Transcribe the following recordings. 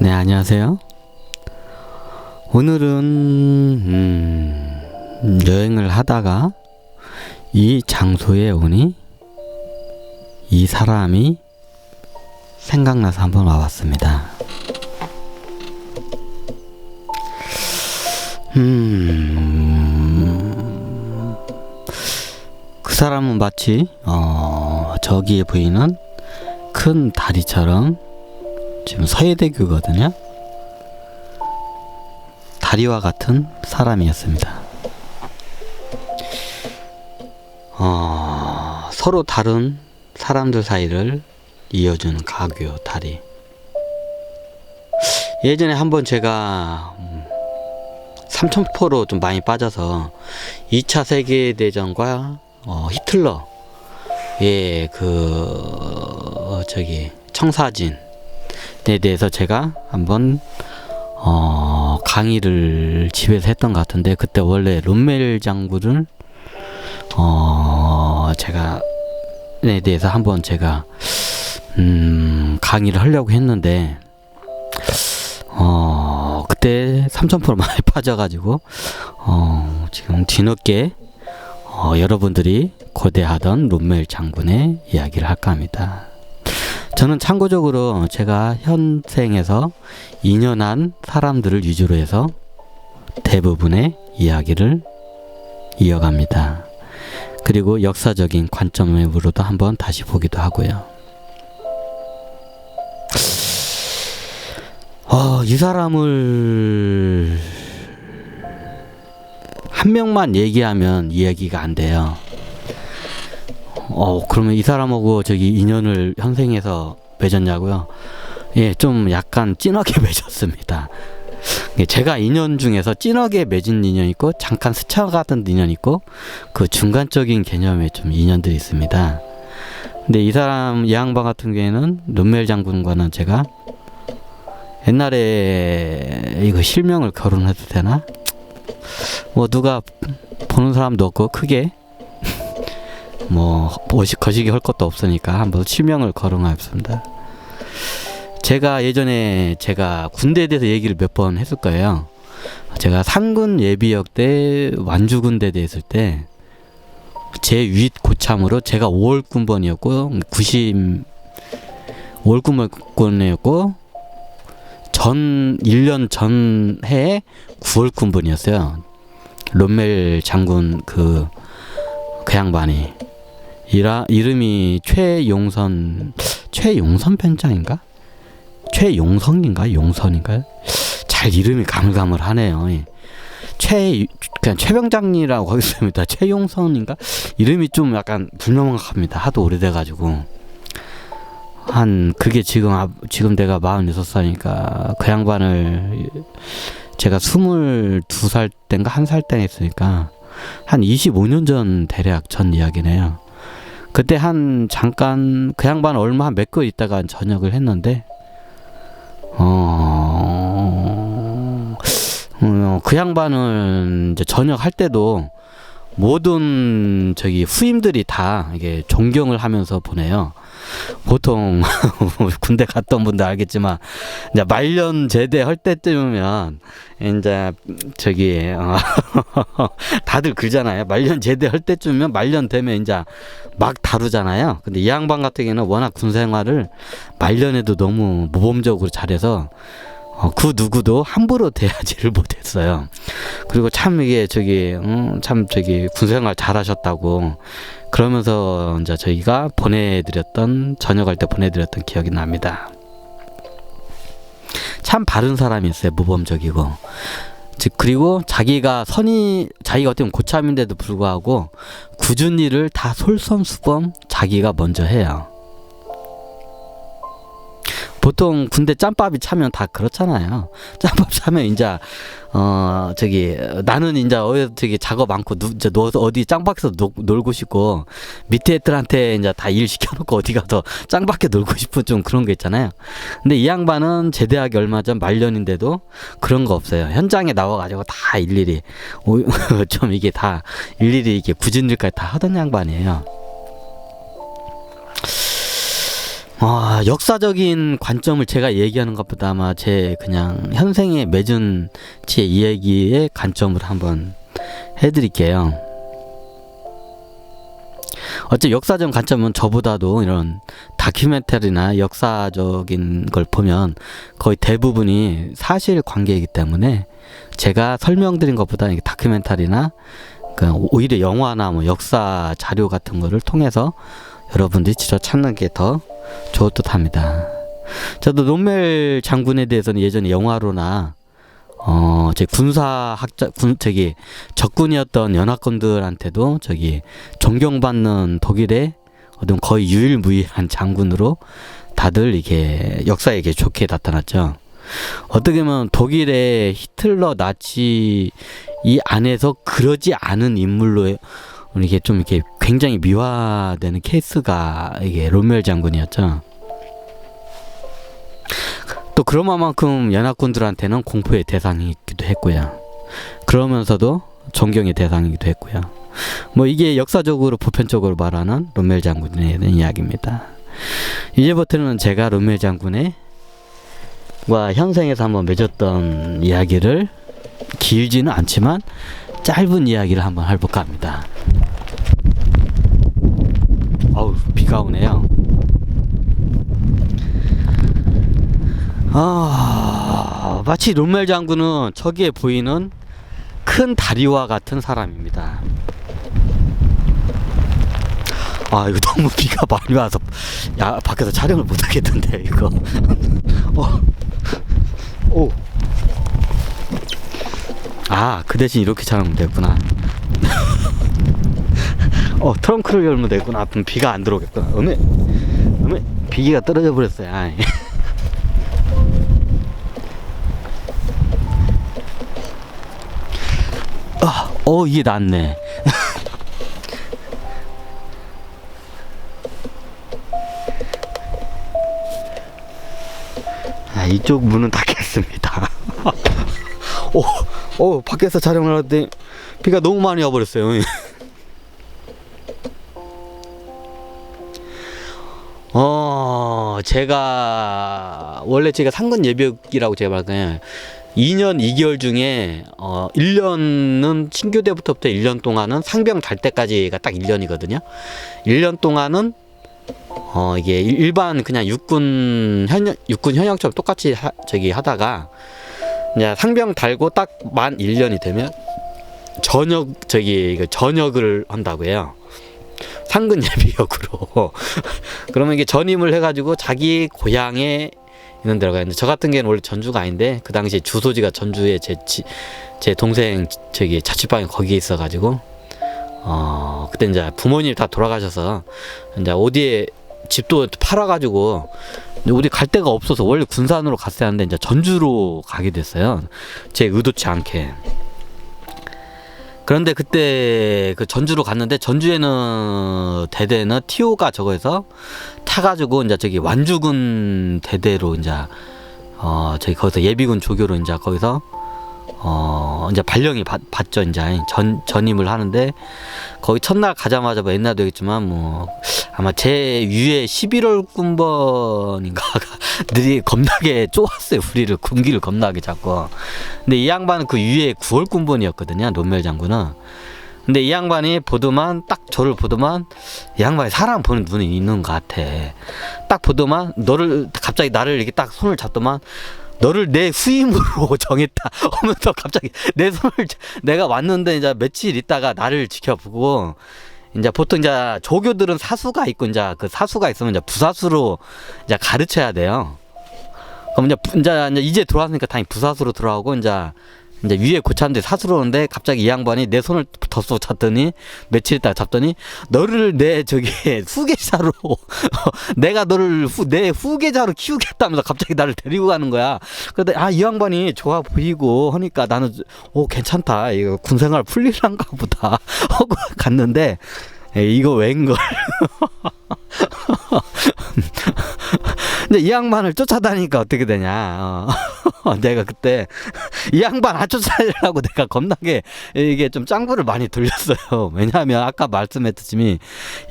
네, 안녕하세요. 오늘은 여행을 하다가 이 장소에 오니 이 사람이 생각나서 한번 와봤습니다. 그 사람은 마치 저기에 보이는 큰 다리처럼 지금 서해대교거든요. 다리와 같은 사람이었습니다. 서로 다른 사람들 사이를 이어주는 가교 다리. 예전에 한번 제가 삼천포로 좀 많이 빠져서 2차 세계대전과 히틀러의 청사진에 대해서 제가 한번 강의를 집에서 했던 것 같은데, 그때 원래 롬멜 장군을 에 대해서 한번 제가 강의를 하려고 했는데 그때 삼천포로 많이 빠져가지고 지금 뒤늦게 여러분들이 고대하던 롬멜 장군의 이야기를 할까 합니다. 저는 참고적으로 제가 현생에서 인연한 사람들을 위주로 해서 대부분의 이야기를 이어갑니다. 그리고 역사적인 관점으로도 한번 다시 보기도 하고요. 이 사람을 한 명만 얘기하면 이야기가 안 돼요. 그러면 이 사람하고 인연을 현생에서 맺었냐고요? 예, 좀 약간 진하게 맺었습니다. 제가 인연 중에서 진하게 맺은 인연이 있고, 잠깐 스쳐가던 인연이 있고, 그 중간적인 개념의 좀 인연들이 있습니다. 근데 이 양반 같은 경우에는 롬멜 장군과는 제가 옛날에 이거 실명을 거론해도 되나? 누가 보는 사람도 없고 크게 거시기 할 것도 없으니까 한번 실명을 거론하겠습니다. 제가 예전에 군대에 대해서 얘기를 몇 번 했을 거예요. 제가 상군 예비역 때 완주군대에 있을 때 제 윗 고참으로 제가 5월 군번이었고 5월 군번이었고 1년 전 해에 9월 군번이었어요. 롬멜 장군 그 양반이 이름이 최용선 편장인가? 용선인가요? 잘 이름이 가물가물하네요. 그냥 최병장이라고 하겠습니다. 최용선인가? 이름이 좀 약간 불명확합니다. 하도 오래돼가지고. 그게 지금 내가 46살이니까 그 양반을 제가 22살 때인가 1살 때 했으니까 한 25년 전 대략 전 이야기네요. 그때 잠깐 그 양반 얼마 몇 개 있다가 전역을 했는데 그 양반은 이제 전역할 때도 모든 후임들이 다 이게 존경을 하면서 보내요. 보통 군대 갔던 분들 알겠지만 이제 말년 제대할 때쯤이면 이제 다들 그러잖아요. 말년 제대할 때쯤이면 말년 되면 이제 막 다루잖아요. 근데 이 양반 같은 경우는 워낙 군 생활을 말년에도 너무 모범적으로 잘해서 그 누구도 함부로 대하지를 못했어요. 그리고 참 이게 군생활 잘하셨다고 그러면서 이제 저희가 전역할 때 보내드렸던 기억이 납니다. 참 바른 사람이었어요. 모범적이고. 그리고 자기가 어떻게 보면 고참인데도 불구하고 굳은 일을 다 솔선수범 자기가 먼저 해요. 보통 군대 짬밥이 차면 다 그렇잖아요. 짬밥 차면 이제 나는 이제 작업 많고 누워서 어디 짱밖에서 놀고 싶고 밑에 애들한테 이제 다 일 시켜놓고 어디 가서 짱밖에 놀고 싶은 좀 그런 게 있잖아요. 근데 이 양반은 제대하기 얼마 전 말년인데도 그런 거 없어요. 현장에 나와가지고 다 일일이 좀 이게 다 일일이 이게 굳은 일까지 다 하던 양반이에요. 역사적인 관점을 제가 얘기하는 것보다 아마 제 그냥 현생에 맺은 제 이야기의 관점을 한번 해드릴게요. 어째 역사적 관점은 저보다도 이런 다큐멘터리나 역사적인 걸 보면 거의 대부분이 사실 관계이기 때문에 제가 설명드린 것보다 다큐멘터리나 오히려 영화나 뭐 역사 자료 같은 거를 통해서 여러분들이 직접 찾는 게 더 좋을 듯 합니다. 저도 롬멜 장군에 대해서는 예전에 영화로나 제 군사학자 적군이었던 연합군들한테도 존경받는 독일의 어떤 거의 유일무이한 장군으로 다들 이게 역사에 이게 좋게 나타났죠. 어떻게 보면 독일의 히틀러 나치 이 안에서 그러지 않은 인물로 이게 좀 이렇게 굉장히 미화되는 케이스가 이게 롬멜 장군이었죠. 또 그런 연합군들한테는 공포의 대상이기도 했고요. 그러면서도 존경의 대상이기도 했고요. 뭐 이게 역사적으로 보편적으로 말하는 롬멜 장군에 대한 이야기입니다. 이제부터는 제가 롬멜 장군과 현생에서 한번 맺었던 이야기를 길지는 않지만 짧은 이야기를 한번 해볼까 합니다. 어우, 비가 오네요. 마치 롬멜 장군은 저기에 보이는 큰 다리와 같은 사람입니다. 이거 너무 비가 많이 와서 밖에서 촬영을 못 하겠던데 이거. 그 대신 이렇게 촬영하면 됐구나. 트렁크를 열면 되구나. 그럼 비가 안 들어오겠구나. 어메 비기가 떨어져 버렸어요. 이게 낫네. 이쪽 문은 닫겠습니다. 밖에서 촬영을 하는데 비가 너무 많이 와버렸어요. 원래 제가 상근 예비역이라고 제가 말했잖아요. 2년 2개월 중에 1년은 신교대부터 1년 동안은 상병 달 때까지가 딱 1년이거든요. 1년 동안은 이게 일반 그냥 육군 현역처럼 똑같이 하다가 이제 상병 달고 딱 만 1년이 되면 전역을 한다고 해요. 상근 예비역으로. 그러면 이게 전임을 해가지고 자기 고향에 있는 데로 가는데, 저 같은 경우는 원래 전주가 아닌데 그 당시에 주소지가 전주에 제 동생 자취방이 거기에 있어가지고 그때 이제 부모님이 다 돌아가셔서 이제 어디에 집도 팔아가지고 어디 갈 데가 없어서 원래 군산으로 갔어야 하는데 이제 전주로 가게 됐어요. 제 의도치 않게. 그런데 그때 그 전주로 갔는데 전주에는 대대는 TO가 저거에서 타가지고 이제 완주군 대대로 이제 거기서 예비군 조교로 이제 거기서 이제 발령이 받죠. 이제 전임을 하는데 거기 첫날 가자마자 뭐 옛날도 얘기했지만 뭐 아마 제 위에 11월 군번인가들이 겁나게 쪼았어요. 우리를 군기를 겁나게 잡고. 근데 이 양반은 그 위에 9월 군번이었거든요. 롬멜 장군은. 근데 이 양반이 딱 저를 보더만 이 양반이 사람 보는 눈이 있는 것 같아. 딱 보더만 갑자기 나를 이렇게 딱 손을 잡더만 너를 내 후임으로 정했다 하면서 갑자기 내 손을 내가 왔는데 이제 며칠 있다가 나를 지켜보고 이제 보통 이제 조교들은 사수가 있고 이제 그 사수가 있으면 이제 부사수로 이제 가르쳐야 돼요. 그럼 이제 들어왔으니까 당연히 부사수로 들어가고 이제 위에 고참들이 사수로 오는데 갑자기 이 양반이 내 손을 덥석 잡더니 며칠 있다가 잡더니 너를 내 후계자로 내가 너를 내 후계자로 키우겠다면서 갑자기 나를 데리고 가는 거야. 근데 이 양반이 좋아 보이고 하니까 나는 괜찮다, 이거 군생활 풀리란가 보다 하고 갔는데 이거 웬걸. 근데 이 양반을 쫓아다니니까 어떻게 되냐. 내가 그때 이 양반 안 쫓아다니려고 내가 겁나게 이게 좀 짱구를 많이 돌렸어요. 왜냐하면 아까 말씀했듯이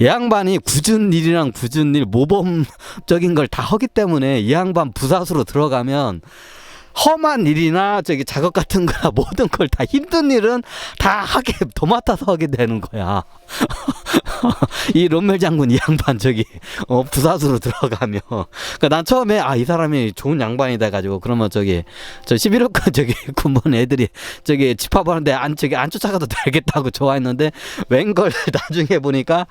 이 양반이 굳은 일이랑 굳은 일, 모범적인 걸 다 하기 때문에 이 양반 부사수로 들어가면 험한 일이나 저기 작업 같은 거나 모든 걸 다 힘든 일은 다 하게 도맡아서 하게 되는 거야. 이 롬멜 장군 이 양반 저기 부사수로 들어가면 그러니까 난 처음에 이 사람이 좋은 양반이다 해가지고 그러면 저기 저 11호권 저기 군번 애들이 저기 집합하는데 안 쫓아가도 되겠다고 좋아했는데 웬걸 나중에 보니까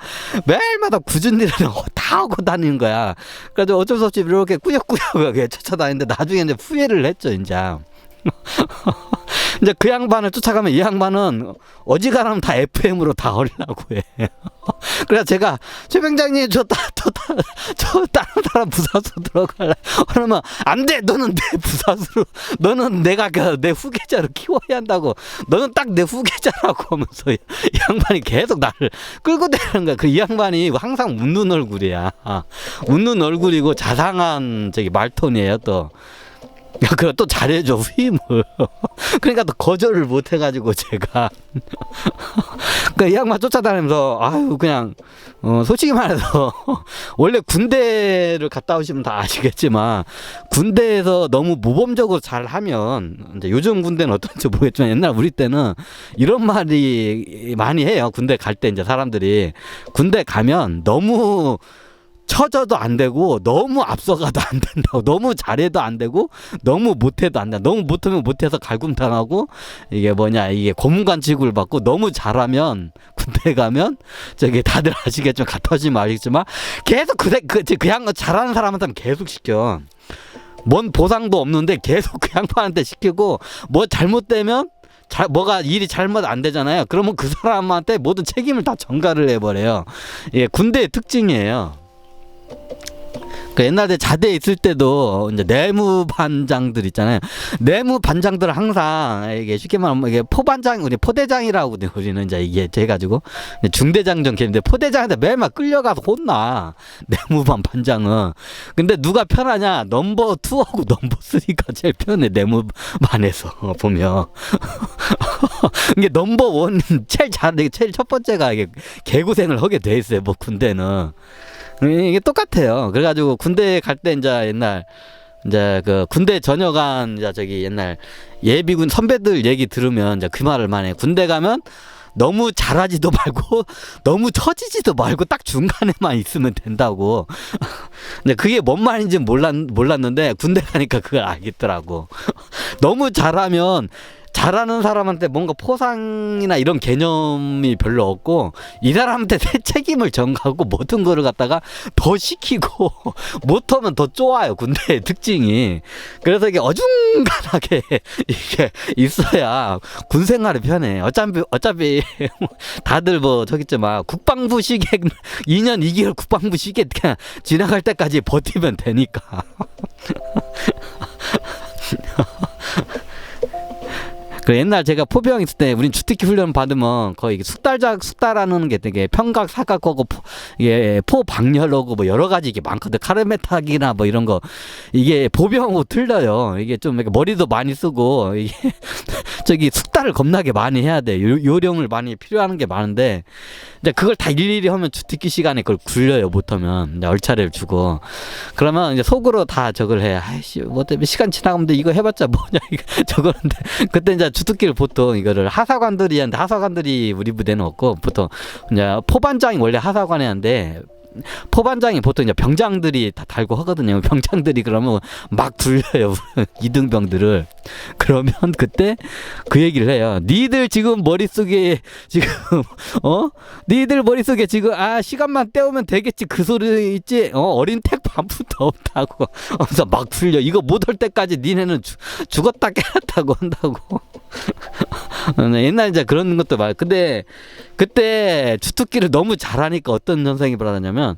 매일마다 굳은 일을 다 하고 다니는 거야. 그래서 어쩔 수 없이 이렇게 꾸역꾸역 쫓아다니는데 나중에 이제 후회를 했죠 이제. 이제 그 양반을 쫓아가면 이 양반은 어지간하면 다 FM으로 다 하려고 해. 그래서 제가 최병장님 저 다른 사람 부사수 들어갈래. 그러면 안 돼. 너는 내 부사수로 너는 내가 내 후계자로 키워야 한다고. 너는 딱 내 후계자라고 하면서 이 양반이 계속 나를 끌고 다니는 거야. 그 이 양반이 항상 웃는 얼굴이야. 웃는 얼굴이고 자상한 저기 말톤이에요 또. 그래 또 잘해줘 후임을. 그러니까 또 거절을 못 해가지고 제가 그 이 양반 쫓아다니면서 그냥 솔직히 말해서 원래 군대를 갔다 오시면 다 아시겠지만 군대에서 너무 모범적으로 잘하면 이제 요즘 군대는 어떤지 모르겠지만 옛날 우리 때는 이런 말이 많이 해요. 군대 갈 때 이제 사람들이 군대 가면 너무 처져도 안 되고 너무 앞서가도 안 된다고. 너무 잘해도 안 되고 너무 못해도 안 된다. 너무 못하면 못해서 갈굼당하고 이게 고문관 취급을 받고 너무 잘하면 군대 가면 저기 다들 아시겠지만 갔다 오시면 알겠지만 계속 그 양반 잘하는 사람한테는 계속 시켜. 뭔 보상도 없는데 계속 그 양반한테 시키고 뭐 잘못되면 뭐가 일이 잘못 안 되잖아요. 그러면 그 사람한테 모든 책임을 다 전가를 해버려요. 이게 군대의 특징이에요. 그 옛날에 자대에 있을 때도 이제 내무 반장들 있잖아요. 내무 반장들 항상 이게 쉽게 말하면 이게 포반장, 우리 포대장이라고 우리는 이제 이게 돼가지고 중대장정 걔인데 포대장한테 매일 끌려가서 혼나. 내무반 반장은. 근데 누가 편하냐? 넘버 2하고 넘버 3가 제일 편해. 내무반에서 보면. 이게 넘버 1 제일 첫 번째가 이게 개고생을 하게 돼 있어요. 뭐 군대는. 이게 똑같아요. 그래가지고 군대 갈 때 옛날 그 군대 전역한 저기 옛날 예비군 선배들 얘기 들으면 이제 그 말을 많이 해. 군대 가면 너무 잘하지도 말고 너무 처지지도 말고 딱 중간에만 있으면 된다고. 근데 그게 뭔 말인지 몰랐는데 군대 가니까 그걸 알겠더라고. 너무 잘하는 사람한테 뭔가 포상이나 이런 개념이 별로 없고 이 사람한테 책임을 전가하고 모든 거를 갖다가 더 시키고 못하면 더 쪼아요. 군대의 특징이. 그래서 이게 어중간하게 이게 있어야 군 생활이 편해. 어차피 다들 뭐 저기 있지만 국방부 시계 2년 2개월 국방부 시계 그냥 지나갈 때까지 버티면 되니까. 그 옛날 제가 포병 있을 때 우린 주특기 훈련 받으면 거의 숙달하는 게 되게 평각 사각하고 이게 포방열하고 뭐 여러 가지 이게 많거든. 카르메탁이나 뭐 이런 거 이게 보병하고 틀려요. 이게 좀 이렇게 머리도 많이 쓰고 이게 저기 숙달을 겁나게 많이 해야 돼. 요령을 많이 필요한 게 많은데 이제 그걸 다 일일이 하면 주특기 시간에 그걸 굴려요. 못하면 이제 얼차례를 주고 그러면 이제 속으로 다 저걸 해. 아이씨 뭐 때문에 시간 지나가면 이거 해봤자 뭐냐 저거는데 그때 이제 주특기를 보통 이거를 하사관들이 하는데 하사관들이 우리 부대는 없고 보통 이제 포반장이 원래 하사관에 하는데 포반장이 보통 이제 병장들이 다 달고 하거든요. 병장들이 그러면 막 굴려요. 이등병들을. 그러면 그때 그 얘기를 해요. 니들 지금 머릿속에 니들 머릿속에 지금 시간만 때우면 되겠지 그 소리 있지. 어린 택 반푼도 없다고 하면서 막 굴려. 이거 못 할 때까지 니네는 죽었다 깨났다고 한다고. 옛날 이제 그런 것도 많아요. 근데 그때 주특기를 너무 잘하니까 어떤 현상이 벌어졌냐면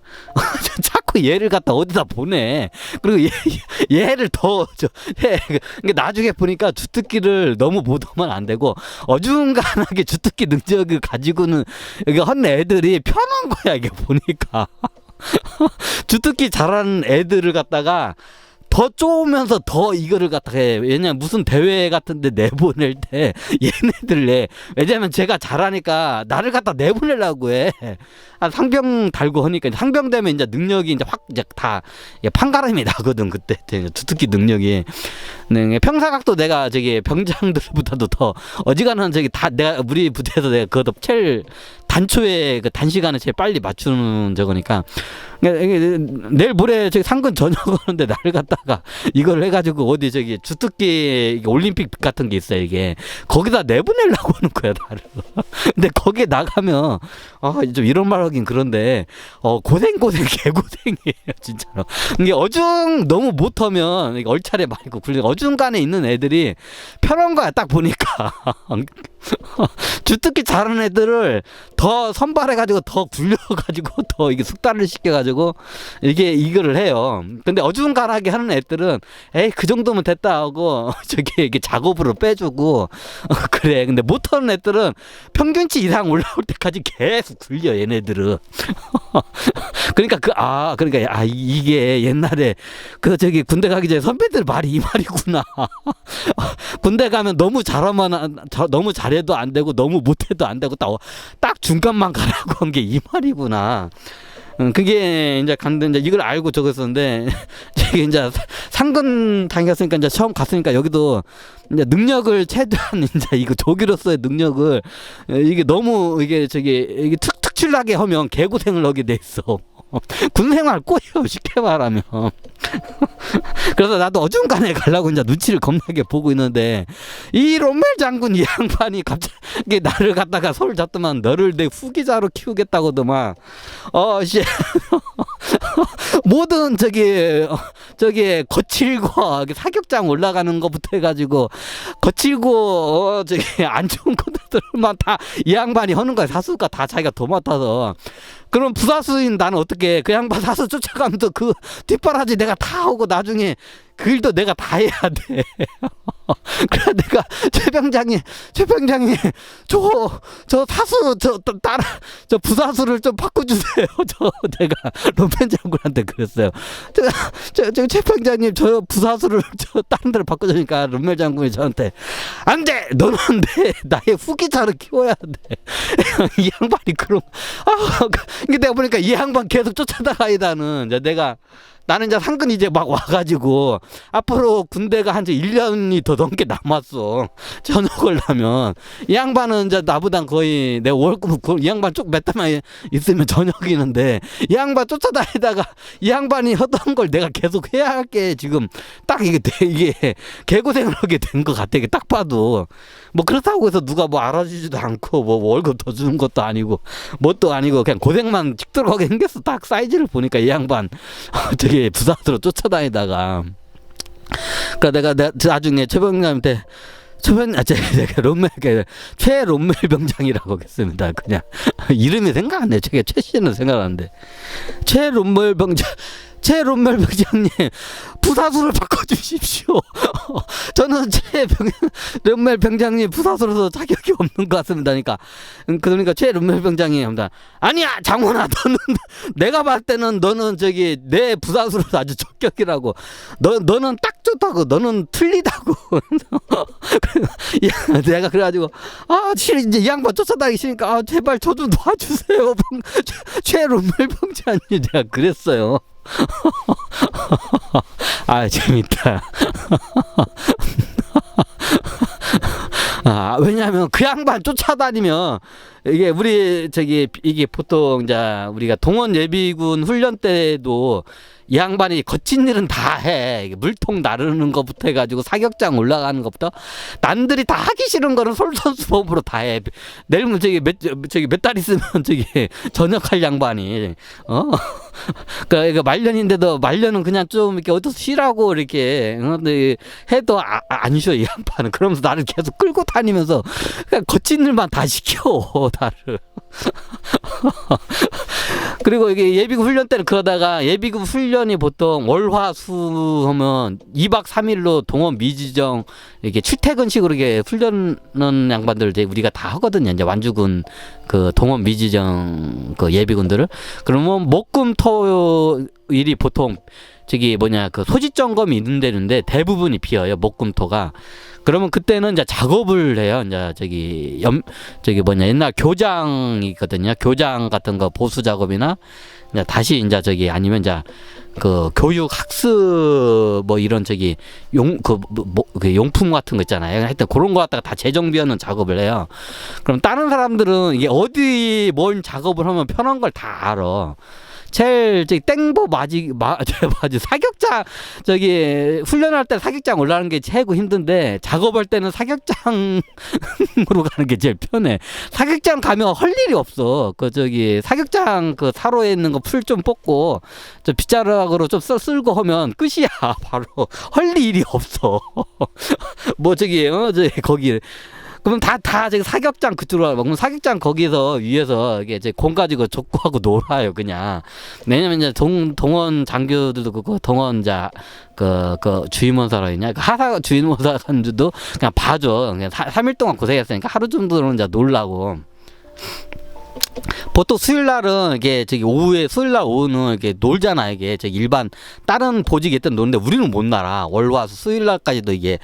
자꾸 얘를 갖다 어디다 보내. 그리고 얘를 더 해. 그러니까 나중에 보니까 주특기를 너무 못하면 안 되고 어중간하게 주특기 능력을 가지고는 여기 헌 애들이 편한 거야 이게 보니까. 주특기 잘하는 애들을 갖다가 더 쪼으면서 더 이거를 갖다가 해. 왜냐면 무슨 대회 같은데 내보낼 때 얘네들 왜냐면 제가 잘하니까 나를 갖다 내보내려고 해. 상병 달고 하니까 상병 되면 이제 능력이 이제 확 이제 다 판가름이 나거든. 그때 주특기 능력이. 네, 평사각도 내가 저기 병장들보다도 더 어지간한 저기 다 내가 우리 부대에서 내가 그것도 제일 단초에 그 단시간에 제일 빨리 맞추는 저거니까 내일 모레 저기 상근 저녁 오는데 나를 갖다가 이걸 해가지고 어디 저기 주특기 올림픽 같은 게 있어요. 이게 거기다 내보내려고 하는 거야 나를. 근데 거기에 나가면 좀 이런 말 하긴 그런데 고생 개고생이에요 진짜로. 이게 어중 너무 못하면 얼차례 말고 어중간에 있는 애들이 편한 거야 딱 보니까. 주특기 잘하는 애들을 더 선발해가지고 더 굴려가지고 더 이게 숙달을 시켜가지고 이거를 해요. 근데 어중간하게 하는 애들은 에이 그 정도면 됐다 하고 저기 이게 작업으로 빼주고 그래. 근데 못하는 애들은 평균치 이상 올라올 때까지 계속 굴려 얘네들은. 그러니까 이게 옛날에 그 저기 군대 가기 전에 선배들 말이 이 말이구나. 군대 가면 너무 잘해도 안 되고 너무 못해도 안 되고 딱 중간만 가라고 한 게 이 말이구나. 그게 이제 갔는데 이제 이걸 알고 적었었는데 이게 이제 상근 다녔으니까 이제 처음 갔으니까 여기도 이제 능력을 최대한 이제 이거 조기로서의 능력을 이게 너무 이게 특출나게 하면 개고생을 하게 돼 있어. 군생활 꼬여 쉽게 말하면. 그래서 나도 어중간에 가려고 이제 눈치를 겁나게 보고 있는데 이 롬멜 장군 이 양반이 갑자기 나를 갖다가 손을 잡더만 너를 내 후기자로 키우겠다고더만 모든 저기 거칠고 사격장 올라가는 것부터 해가지고 거칠고 저기 안 좋은 것들만 다 이 양반이 하는 거야. 사수가 다 자기가 도맡아서. 그럼 부사수인 나는 어떻게 그 양반 사수 쫓아가면서 그 뒷바라지 내가 다 하고 나중에 그 일도 내가 다 해야 돼. 그래 내가 최병장이 저 사수 저 부사수를 좀 바꿔주세요. 내가 롬펜 장군한테 그랬어요. 저 최병장님 저 부사수를 다른 데로 바꿔주니까 롬멜 장군이 저한테 안 돼. 너는 나의 후기자를 키워야 돼. 이 양반이 그럼 이게 내가 보니까 이 양반 계속 쫓아다니다는 나는 이제 상근 이제 막 와가지고 앞으로 군대가 한 1년이 더 넘게 남았어. 전역을 하면 이 양반은 이제 나보단 거의 내 월급 이 양반 쭉 몇 달만 있으면 전역이는데 이 양반 쫓아다니다가 이 양반이 하던 걸 내가 계속 해야 할 게 지금 딱 이게 개고생을 하게 된 것 같아. 이게 딱 봐도 뭐 그렇다고 해서 누가 뭐 알아주지도 않고 뭐 월급 더 주는 것도 아니고 뭣도 아니고 그냥 고생만 찍도록 하게 생겼어. 딱 사이즈를 보니까 이 양반 되게 부사수로 쫓아다니다가 그러니까 내가 나중에 최병장한테 제가 최롬멜 병장이라고 하겠습니다. 그냥 이름이 생각 안 나요. 최 씨는 생각하는데 최롬멜 병장님 부사수를 바꿔주십시오. 저는 최롬멜 병장님 부사수로서 자격이 없는 것 같습니다. 그러니까 최롬멜 병장이 합니다. 아니야 장원아 너는 내가 봤을 때는 너는 내 부사수로서 아주 적격이라고. 너는 딱 좋다고. 너는 틀리다고. 내가 그래가지고 이제 이 양반 쫓아다니기 싫으니까 제발 저 좀 놔주세요. 최롬멜 병장님 내가 그랬어요. 재밌다. 왜냐하면 그 양반 쫓아다니면 이게 이게 보통 이제 우리가 동원 예비군 훈련 때도 이 양반이 거친 일은 다 해. 물통 나르는 것부터 해가지고 사격장 올라가는 것부터 남들이 다 하기 싫은 거는 솔선수범으로 다 해. 내일 몇 달 있으면 전역할 양반이 그러니까 말년인데도 말년은 그냥 좀 이렇게 어디서 쉬라고 이렇게 해도 안 쉬어 이 양반은. 그러면서 나를 계속 끌고 다니면서 그냥 거친 일만 다 시켜 나를. 그리고 이게 예비군 훈련 때는 그러다가 예비군 훈련이 보통 월화수 하면 2박 3일로 동원 미지정 이렇게 출퇴근식으로 이게 훈련하는 양반들 이제 우리가 다 하거든요. 이제 완주군 그 동원 미지정 그 예비군들을. 그러면 목금토일이 보통 저기 뭐냐 그 소집 점검이 있는 데는데 대부분이 비어요. 목금토가. 그러면 그때는 이제 작업을 해요. 이제 저기 뭐냐 옛날 교장이 있거든요. 교장 같은 거 보수 작업이나 이제 다시 이제 저기 아니면 이제 그 교육 학습 뭐 이런 저기 그 용품 같은 거 있잖아요. 하여튼 그런 거 갖다가 다 재정비하는 작업을 해요. 그럼 다른 사람들은 이게 어디 뭔 작업을 하면 편한 걸 다 알아. 제일 저기 땡보 맞이 사격장 저기 훈련할 때 사격장 올라가는 게 최고 힘든데 작업할 때는 사격장으로 가는 게 제일 편해. 사격장 가면 할 일이 없어. 그 저기 사격장 그 사로에 있는 거 풀 좀 뽑고 저 빗자루로 좀 쓸고 하면 끝이야. 바로 할 일이 없어. 뭐 저기 저기 거기 그럼 다 저기 사격장 그쪽으로 가고 그럼 사격장 거기서 위에서 이게 이제 공 가지고 족구하고 놀아요 그냥. 왜냐면 이제 동원 장교들도 그거 동원자 그 주임원사라했냐 그 하사 주임원사관들도 그냥 봐줘. 그냥 3일 동안 고생했으니까 하루 정도는 이제 놀라고. 보통 수요일 날은 이게 저기 오후에 수요일 날 오후는 이게 놀잖아. 이게 저기 일반 다른 보직이 있던 노는데 우리는 못 날아. 월화수 수요일 날까지도 이게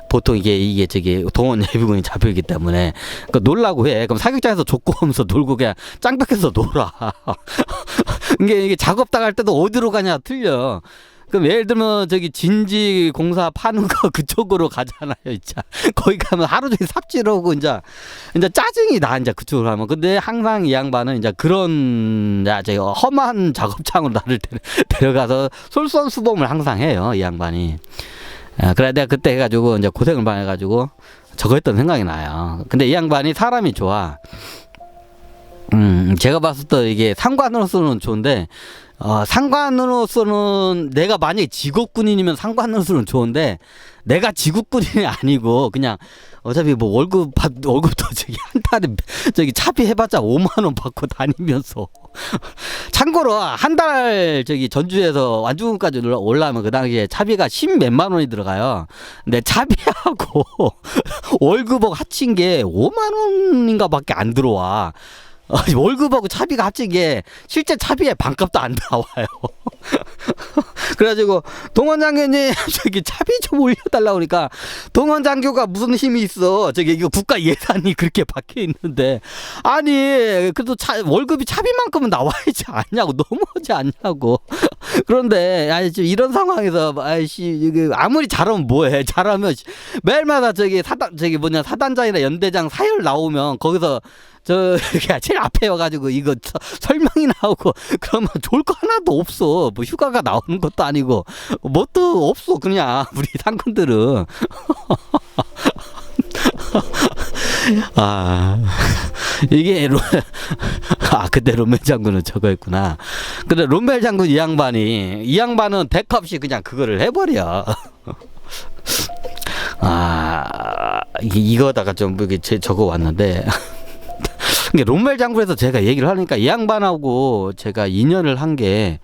보통 이게 저기 동원 예비군이 잡혀있기 때문에 그 놀라고 해. 그럼 사격장에서 족구 하면서 놀고 그냥 짱박해서 놀아. 이게 작업 당할 때도 어디로 가냐 틀려. 그럼 예를 들면 저기 진지 공사 파는 거 그쪽으로 가잖아요. 진짜 거기 가면 하루 종일 삽질하고 이제 짜증이 나 이제 그쪽으로 가면. 근데 항상 이 양반은 이제 그런 저기 험한 작업장으로 나를 데려가서 솔선수범을 항상 해요. 이 양반이. 그래 내가 그때 해가지고 이제 고생을 많이 해가지고 저거 했던 생각이 나요. 근데 이 양반이 사람이 좋아. 제가 봤을 때 이게 상관으로서는 좋은데 상관으로서는 내가 만약에 직업군인이면 상관으로서는 좋은데 내가 직업군인이 아니고 그냥 어차피 뭐 월급도 저기 한 달에 저기 차비 해봤자 5만 원 받고 다니면서 참고로 한 달 저기 전주에서 완주군까지 올라오면 그 당시에 차비가 10몇만 원이 들어가요. 근데 차비하고 월급하고 합친 게 5만 원인가 밖에 안 들어와. 월급하고 차비가 합친 게 실제 차비의 반값도 안 나와요. 그래가지고 동원 장교님 저기 차비 좀 올려달라고 그러니까 동원 장교가 무슨 힘이 있어. 저기 이거 국가 예산이 그렇게 박혀 있는데 아니 그래도 월급이 차비만큼은 나와야지 않냐고. 너무하지 않냐고. 그런데 이런 상황에서 아무리 잘하면 뭐해. 잘하면 매일마다 사단장이나 연대장 사열 나오면 거기서 제일 앞에 와가지고 이거 설명이 나오고 그러면 좋을 거 하나도 없어. 뭐 휴가가 나오는 것도 아니고 뭣도 없어. 그냥 우리 상군들은. 이게 그때 롬멜 장군은 저거였구나. 근데 롬멜 장군 이 양반은 대값이 그냥 그거를 해버려. 이거다가 좀 저거 왔는데. 롬멜 장군에서 제가 얘기를 하니까 이 양반하고 제가 인연을 한 게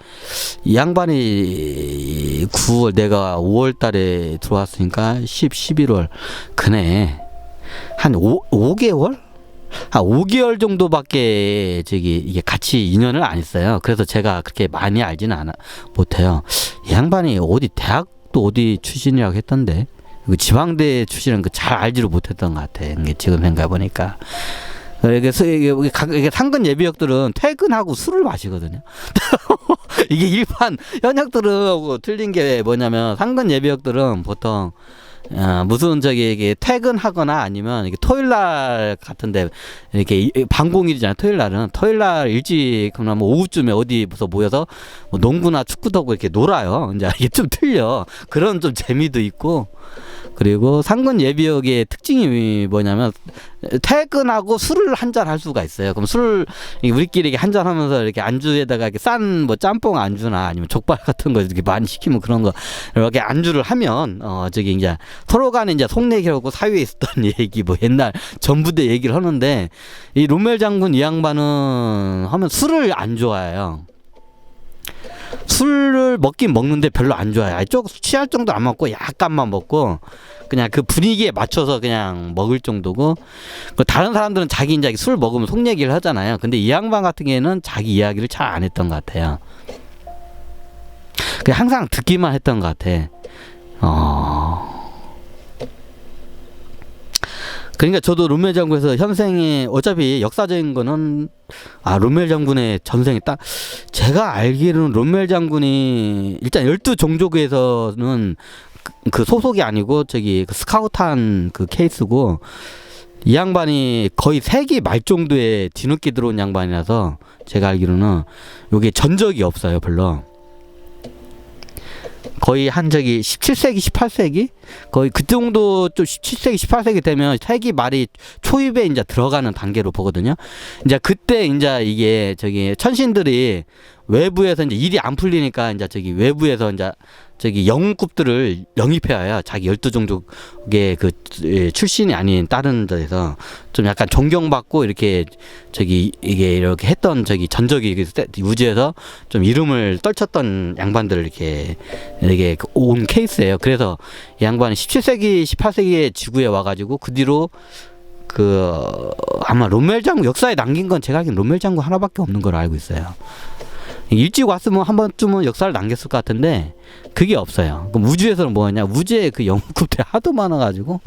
이 양반이 9월 내가 5월 달에 들어왔으니까 11월 그네 한 5개월? 한 5개월 정도밖에 이게 같이 인연을 안 했어요. 그래서 제가 그렇게 많이 알지는 못해요. 이 양반이 대학도 어디 출신이라고 했던데 지방대 출신은 잘 알지를 못했던 것 같아. 지금 생각해보니까. 이게 상근 예비역들은 퇴근하고 술을 마시거든요. 이게 일반 현역들은 틀린 게 뭐냐면 상근 예비역들은 보통 무슨 이게 퇴근하거나 아니면 이게 토요일날 같은데 이렇게 방공일이잖아요. 토요일날 일찍 그러면 오후쯤에 어디서 모여서 뭐 농구나 축구도 하고 이렇게 놀아요. 이제 이게 좀 틀려. 그런 좀 재미도 있고. 그리고 상근 예비역의 특징이 뭐냐면 퇴근하고 술을 한 잔 할 수가 있어요. 그럼 술 우리끼리 이렇게 한잔 하면서 이렇게 안주에다가 이렇게 싼 뭐 짬뽕 안주나 아니면 족발 같은 거 이렇게 많이 시키면 그런 거 이렇게 안주를 하면 저기 이제 서로 간에 이제 속내기하고 사회에 있었던 얘기 뭐 옛날 전부대 얘기를 하는데 이 롬멜 장군 이 양반은 하면 술을 안 좋아해요. 술을 먹긴 먹는데 별로 안 좋아요. 아니, 쪽 취할 정도 안 먹고 약간만 먹고 그냥 그 분위기에 맞춰서 그냥 먹을 정도고, 그 다른 사람들은 자기 이제 술 먹으면 속 얘기를 하잖아요. 근데 이 양반 같은 경우에는 자기 이야기를 잘 안 했던 것 같아요. 그냥 항상 듣기만 했던 것 같아. 그러니까 저도 롬멜 장군에서 현생에 어차피 역사적인 거는 롬멜 장군의 전생에 딱 제가 알기로는 롬멜 장군이 일단 12종족에서는 그 소속이 아니고 저기 그 스카우트한 그 케이스고, 이 양반이 거의 세기 말 정도에 뒤늦게 들어온 양반이라서 제가 알기로는 요게 전적이 없어요. 별로. 거의 한 저기 17세기, 18세기? 거의 그 정도 좀 17세기, 18세기 되면 세기 말이 초입에 이제 들어가는 단계로 보거든요. 이제 그때 이제 이게 저기 천신들이 외부에서 이제 일이 안 풀리니까 이제 저기 외부에서 이제 저기 영웅급들을 영입해야 자기 12종족의 그 출신이 아닌 다른 데서 좀 약간 존경받고 이렇게 저기 이게 이렇게 했던 저기 전적이 우주에서 좀 이름을 떨쳤던 양반들을 이렇게 온 케이스예요. 그래서 이 양반이 17세기, 18세기에 지구에 와가지고 그 뒤로 그 아마 롬멜 장군 역사에 남긴 건 제가 알기로는 롬멜 장군 하나밖에 없는 걸로 알고 있어요. 일찍 왔으면 한 번쯤은 역사를 남겼을 것 같은데 그게 없어요. 그럼 우주에서는 뭐냐? 우주에 그 영웅급들이 하도 많아가지고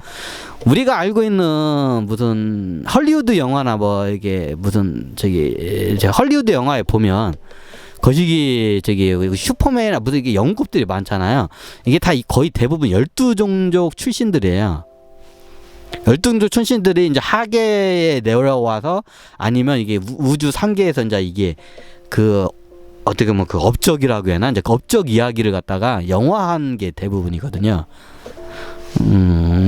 우리가 알고 있는 무슨 헐리우드 영화나 뭐 이게 무슨 저기 헐리우드 영화에 보면 거시기 저기 슈퍼맨이나 무슨 이게 영웅급들이 많잖아요. 이게 다 거의 대부분 12종족 출신들이에요. 12종족 출신들이 이제 하계에 내려와서 아니면 이게 우주 상계에서 이제 이게 그 어떻게 보면 그 업적이라고 해야 하나? 이제 그 업적 이야기를 갖다가 영화한 게 대부분이거든요.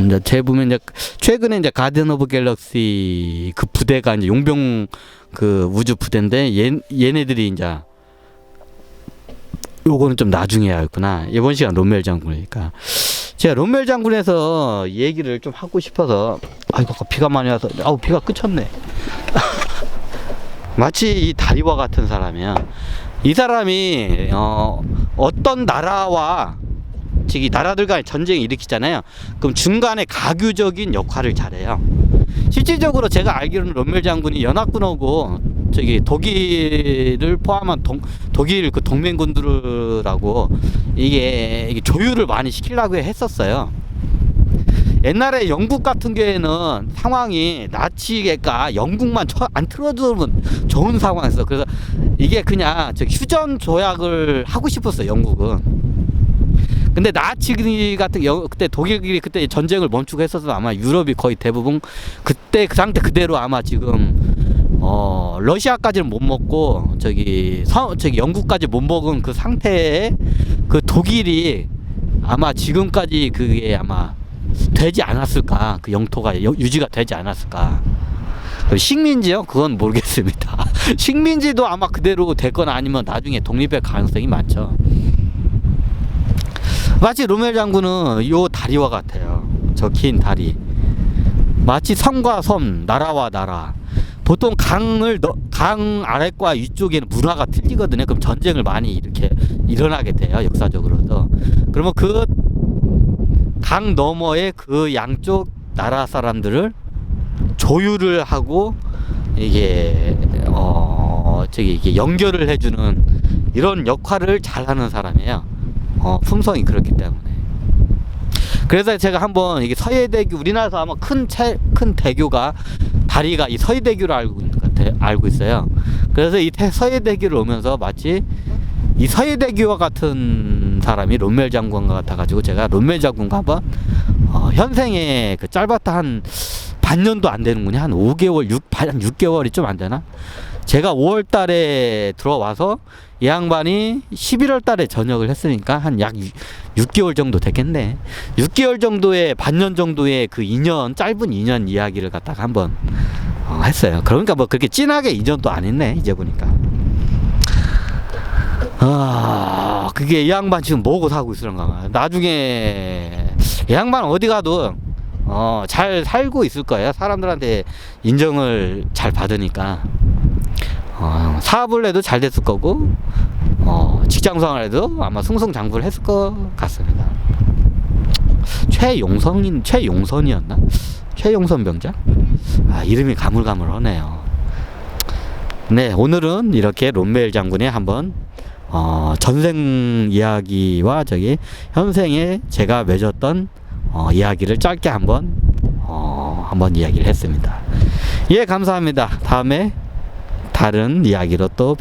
이제 대부분 이제 최근에 이제 가디언 오브 갤럭시 그 부대가 이제 용병 그 우주 부대인데 얘네들이 이제 요거는 좀 나중에 알구나. 이번 시간 롬멜 장군이니까. 제가 롬멜 장군에서 얘기를 좀 하고 싶어서 아이고 비가 많이 와서 비가 그쳤네. 마치 이 다리와 같은 사람이야. 이 사람이 어떤 나라와 즉 나라들 간의 전쟁을 일으키잖아요. 그럼 중간에 가교적인 역할을 잘해요. 실질적으로 제가 알기로는 롬멜 장군이 연합군하고 저기 독일을 포함한 독일 그 동맹군들하고 이게 조율을 많이 시키려고 했었어요. 옛날에 영국 같은 경우에는 상황이 나치가 영국만 안 틀어주면 좋은 상황이었어. 그래서 이게 그냥 휴전 조약을 하고 싶었어 영국은. 근데 나치 같은 그때 독일이 그때 전쟁을 멈추고 했어서 아마 유럽이 거의 대부분 그때 그 상태 그대로 아마 지금 러시아까지는 못 먹고 저기 영국까지 못 먹은 그 상태에 그 독일이 아마 지금까지 그게 아마 되지 않았을까, 그 영토가 유지가 되지 않았을까. 식민지요? 그건 모르겠습니다. 식민지도 아마 그대로 됐거나 아니면 나중에 독립할 가능성이 많죠. 마치 롬멜 장군은 요 다리와 같아요. 저 긴 다리. 마치 섬과 섬, 나라와 나라. 보통 강 아래과 위쪽에는 문화가 틀리거든요. 그럼 전쟁을 많이 이렇게 일어나게 돼요. 역사적으로도. 그러면 그 강 너머의 그 양쪽 나라 사람들을 조율을 하고 이게 이게 연결을 해주는 이런 역할을 잘하는 사람이에요. 품성이 그렇기 때문에. 그래서 제가 한번 이게 서해대교, 우리나라에서 아마 큰 대교가 다리가 이 서해대교를 알고 있어요. 그래서 이 서해대교를 오면서 마치 이 서해대교와 같은 사람이 롬멜 장군과 같아가지고 제가 롬멜 장군과 한번 현생에 그 짧았다 한 반년도 안 되는군요. 한 5개월, 한 6개월이 좀 안 되나? 제가 5월 달에 들어와서 이 양반이 11월 달에 전역을 했으니까 한 약 6개월 정도 됐겠네. 6개월 정도의 반년 정도의 그 2년 짧은 2년 이야기를 갖다가 한번 했어요. 그러니까 뭐 그렇게 진하게 2년도 안 했네 이제 보니까. 그게 이 양반 지금 뭐고 사고 있으런가 봐. 나중에 이 양반 어디 가도 잘 살고 있을 거예요. 사람들한테 인정을 잘 받으니까. 사업을 해도 잘 됐을 거고, 직장 생활을 해도 아마 승승장구를 했을 것 같습니다. 최용선이었나? 최용선 병장? 이름이 가물가물하네요. 네, 오늘은 이렇게 롬멜 장군의 한번 전생 이야기와 현생에 제가 맺었던 이야기를 짧게 한번 이야기를 했습니다. 예, 감사합니다. 다음에 다른 이야기로 또